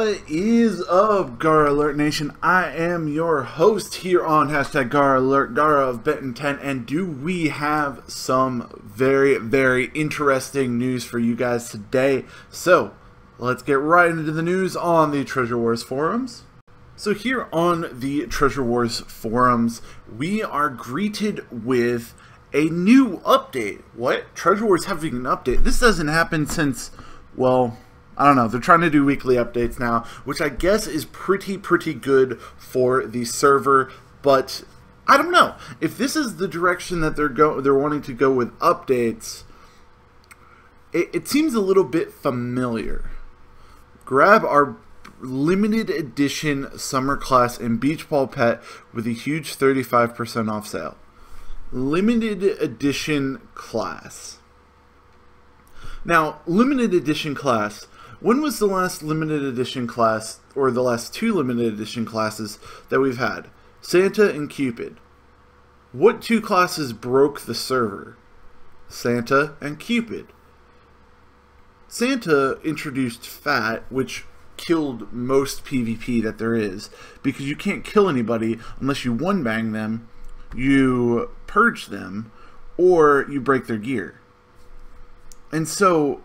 What is up, Gaara Alert Nation? I am your host here on hashtag Gaara Alert, Gaara of Ben 10, and do we have some very interesting news for you guys today. So let's get right into the news on the TreasureWars forums. So here on the TreasureWars forums, we are greeted with a new update. What? TreasureWars having an update? This doesn't happen since, well, I don't know. They're trying to do weekly updates now, which I guess is pretty good for the server. But I don't know if this is the direction that they're wanting to go with updates. It seems a little bit familiar. Grab our limited edition summer class and beach ball pet with a huge 35% off sale. Limited edition class. Now, limited edition class. When was the last limited edition class, or the last two limited edition classes that we've had? Santa and Cupid. What two classes broke the server? Santa and Cupid. Santa introduced Fat, which killed most PvP that there is, because you can't kill anybody unless you one-bang them, you purge them, or you break their gear. And so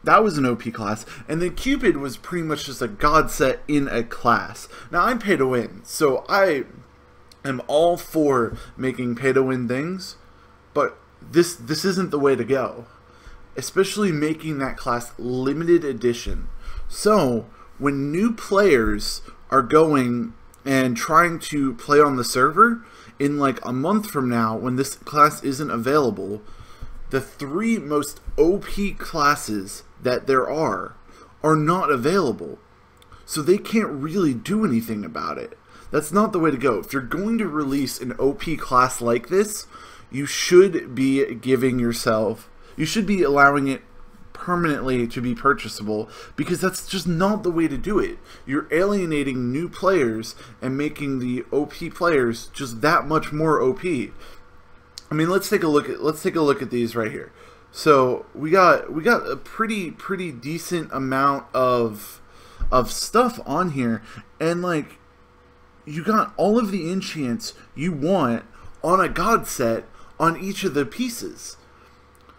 that was an OP class, and then Cupid was pretty much just a god set in a class. Now, I'm pay to win, so I am all for making pay to win things, but this isn't the way to go. Especially making that class limited edition. So, when new players are going and trying to play on the server, in like a month from now, when this class isn't available, the three most OP classes that there are not available. So they can't really do anything about it. That's not the way to go. If you're going to release an OP class like this, you should be giving yourself, you should be allowing it permanently to be purchasable, because that's just not the way to do it. You're alienating new players and making the OP players just that much more OP. I mean, let's take a look at these right here. So we got a pretty decent amount of stuff on here, and like, you got all of the enchants you want on a god set on each of the pieces.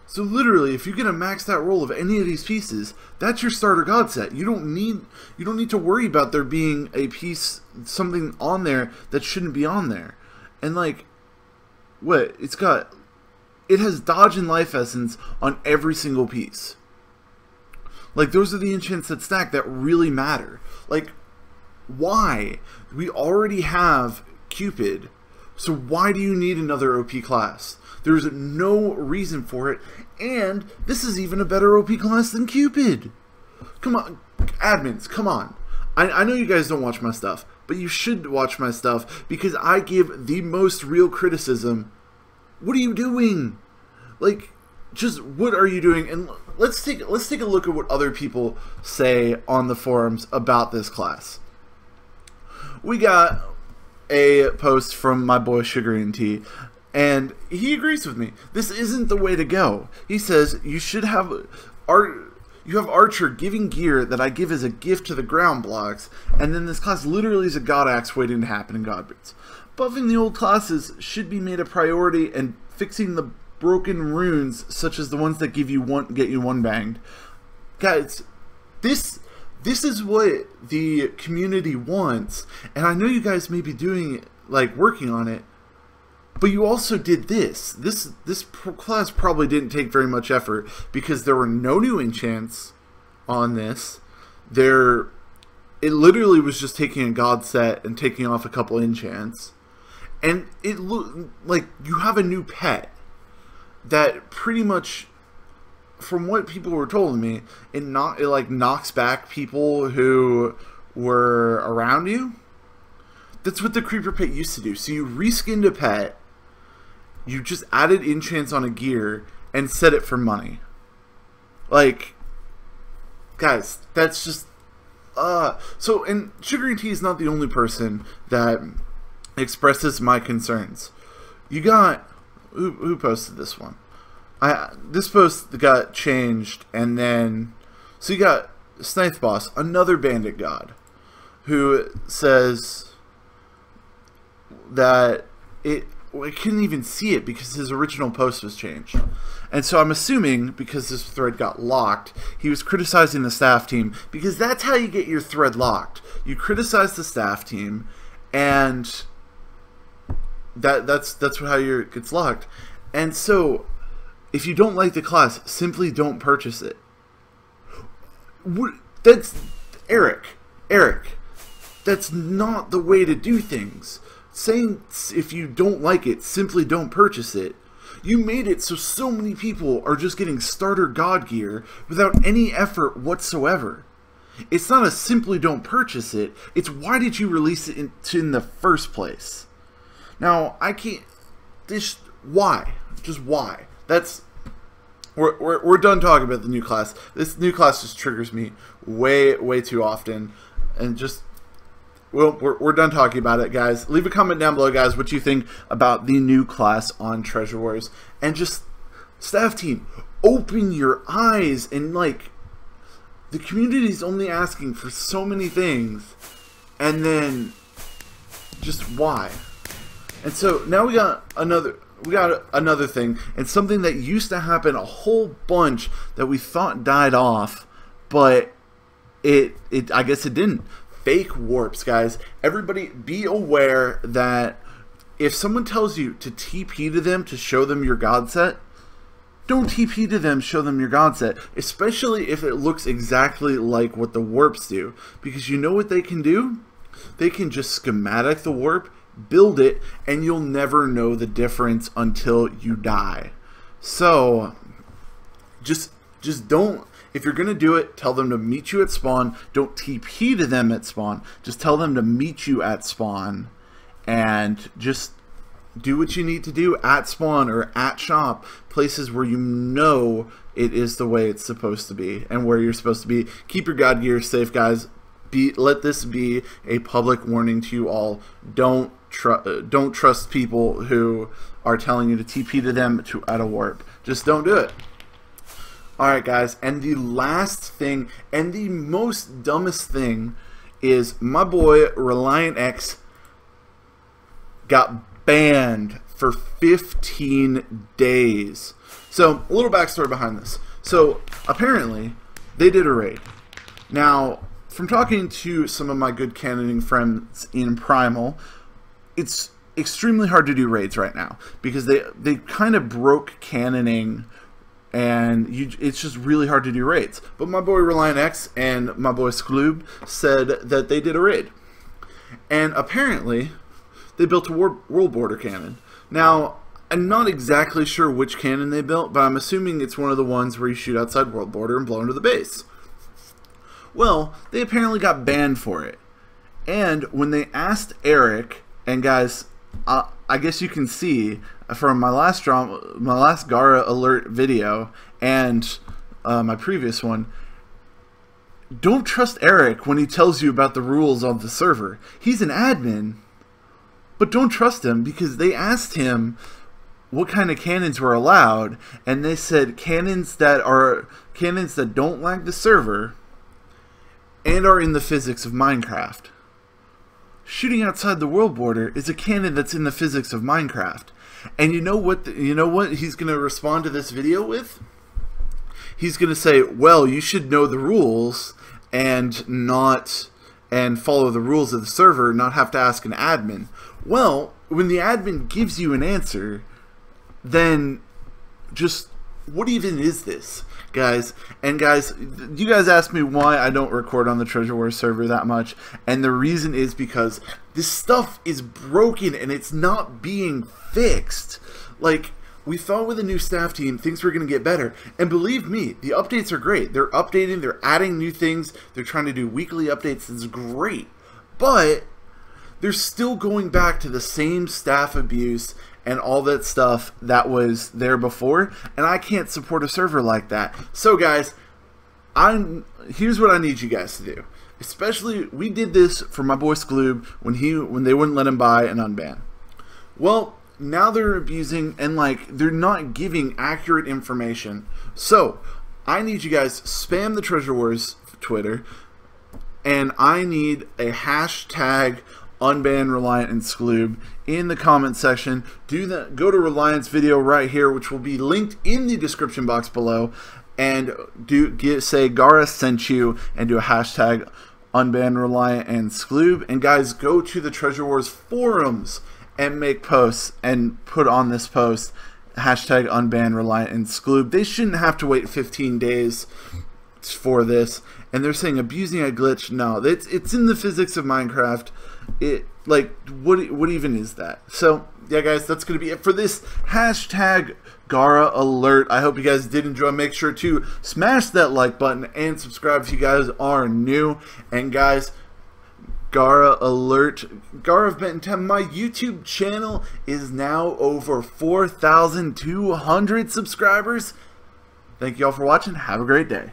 So literally, if you get a maxed out roll of any of these pieces, that's your starter god set. You don't need to worry about there being a piece, something on there that shouldn't be on there. And like, what? It has dodge and life essence on every single piece. Like, those are the enchants that stack that really matter. Like, why? We already have Cupid, so why do you need another OP class? There's no reason for it, and this is even a better OP class than Cupid. Come on, admins, come on. I know you guys don't watch my stuff, but you should watch my stuff, because I give the most real criticism. What are you doing? Like, just what are you doing? And let's take a look at what other people say on the forums about this class. We got a post from my boy Sugar and Tea, and he agrees with me. This isn't the way to go. He says you should have you have Archer giving gear that I give as a gift to the ground blocks, and then this class literally is a God Axe waiting to happen in God Boots. Buffing the old classes should be made a priority, and fixing the broken runes, such as the ones that get you one banged. Guys, this is what the community wants, and I know you guys may be doing it, like working on it, but you also did this. This class probably didn't take very much effort, because there were no new enchants on this. It literally was just taking a god set and taking off a couple enchants. And it looked like you have a new pet that pretty much, from what people were telling me, it like knocks back people who were around you. That's what the creeper pet used to do. So you reskinned a pet, you just added enchants on a gear, and set it for money. Like, guys, that's just so, and Sugar and Tea is not the only person that expresses my concerns. You got who posted this one? This post got changed, and then so you got Scythe Boss, another bandit god, who says that I couldn't even see it because his original post was changed. And so I'm assuming, because this thread got locked, he was criticizing the staff team, because that's how you get your thread locked. You criticize the staff team, and that's how it gets locked. And so, if you don't like the class, simply don't purchase it. That's Eric. That's not the way to do things. Saying if you don't like it, simply don't purchase it. You made it so many people are just getting starter god gear without any effort whatsoever. It's not a simply don't purchase it, it's why did you release it in the first place? Now, I can't... why? Just why? That's... We're done talking about the new class. This new class just triggers me way too often. And just... Well, we're done talking about it, guys. Leave a comment down below, guys, what you think about the new class on Treasure Wars. And just, staff team, open your eyes. And, like, the community's only asking for so many things. And then, just why? And so, now we got another thing. And something that used to happen a whole bunch that we thought died off. But I guess it didn't. Fake warps, guys. Everybody be aware that if someone tells you to TP to them to show them your god set, don't TP to them, show them your god set, especially if it looks exactly like what the warps do, because you know what they can do? They can just schematic the warp, build it, and you'll never know the difference until you die. So just don't. If you're going to do it, tell them to meet you at spawn. Don't TP to them at spawn. Just tell them to meet you at spawn. And just do what you need to do at spawn or at shop. Places where you know it is the way it's supposed to be. And where you're supposed to be. Keep your god gear safe, guys. Let this be a public warning to you all. Don't trust people who are telling you to TP to them at a warp. Just don't do it. Alright, guys, and the last thing, and the most dumbest thing, is my boy Reliant X got banned for 15 days. So, a little backstory behind this. So, apparently, they did a raid. Now, from talking to some of my good cannoning friends in Primal, it's extremely hard to do raids right now, because they kind of broke cannoning. And it's just really hard to do raids. But my boy Reliant X and my boy Skloob said that they did a raid. And apparently, they built a world border cannon. Now, I'm not exactly sure which cannon they built, but I'm assuming it's one of the ones where you shoot outside world border and blow into the base. Well, they apparently got banned for it. And when they asked Eric, and guys, I guess you can see from my last Gaara alert video and my previous one, don't trust Eric when he tells you about the rules of the server. He's an admin, but don't trust him, because they asked him what kind of cannons were allowed, and they said cannons that don't lag the server and are in the physics of Minecraft. Shooting outside the world border is a cannon that's in the physics of Minecraft. And you know what he's going to respond to this video with? He's going to say, well, you should know the rules and follow the rules of the server, not have to ask an admin. Well, when the admin gives you an answer, then just, what even is this, guys? And guys, you guys ask me why I don't record on the Treasure Wars server that much, and the reason is because this stuff is broken and it's not being fixed. Like, we thought with a new staff team things were going to get better, and believe me, the updates are great. They're updating, they're adding new things, they're trying to do weekly updates. It's great, but they're still going back to the same staff abuse and all that stuff that was there before, and I can't support a server like that. So guys, here's what I need you guys to do. Especially, we did this for my boy Skloob when they wouldn't let him buy an unban. Well, now they're abusing, and like, they're not giving accurate information. So I need you guys spam the Treasure Wars Twitter, and I need a hashtag unban Reliant and Scloob in the comment section. Go to Reliant's video right here, which will be linked in the description box below, and say Gaara sent you, and do a hashtag unban Reliant and Scloob. And guys, go to the TreasureWars forums and make posts and put on this post hashtag unban Reliant and Scloob. They shouldn't have to wait 15 days for this. And they're saying abusing a glitch. No, it's in the physics of Minecraft. What even is that? So yeah, guys, that's gonna be it for this hashtag Gaara alert. I hope you guys did enjoy. Make sure to smash that like button and subscribe if you guys are new. And guys, Gaara alert, Gaara of Benton 10. My YouTube channel is now over 4,200 subscribers. Thank you all for watching. Have a great day.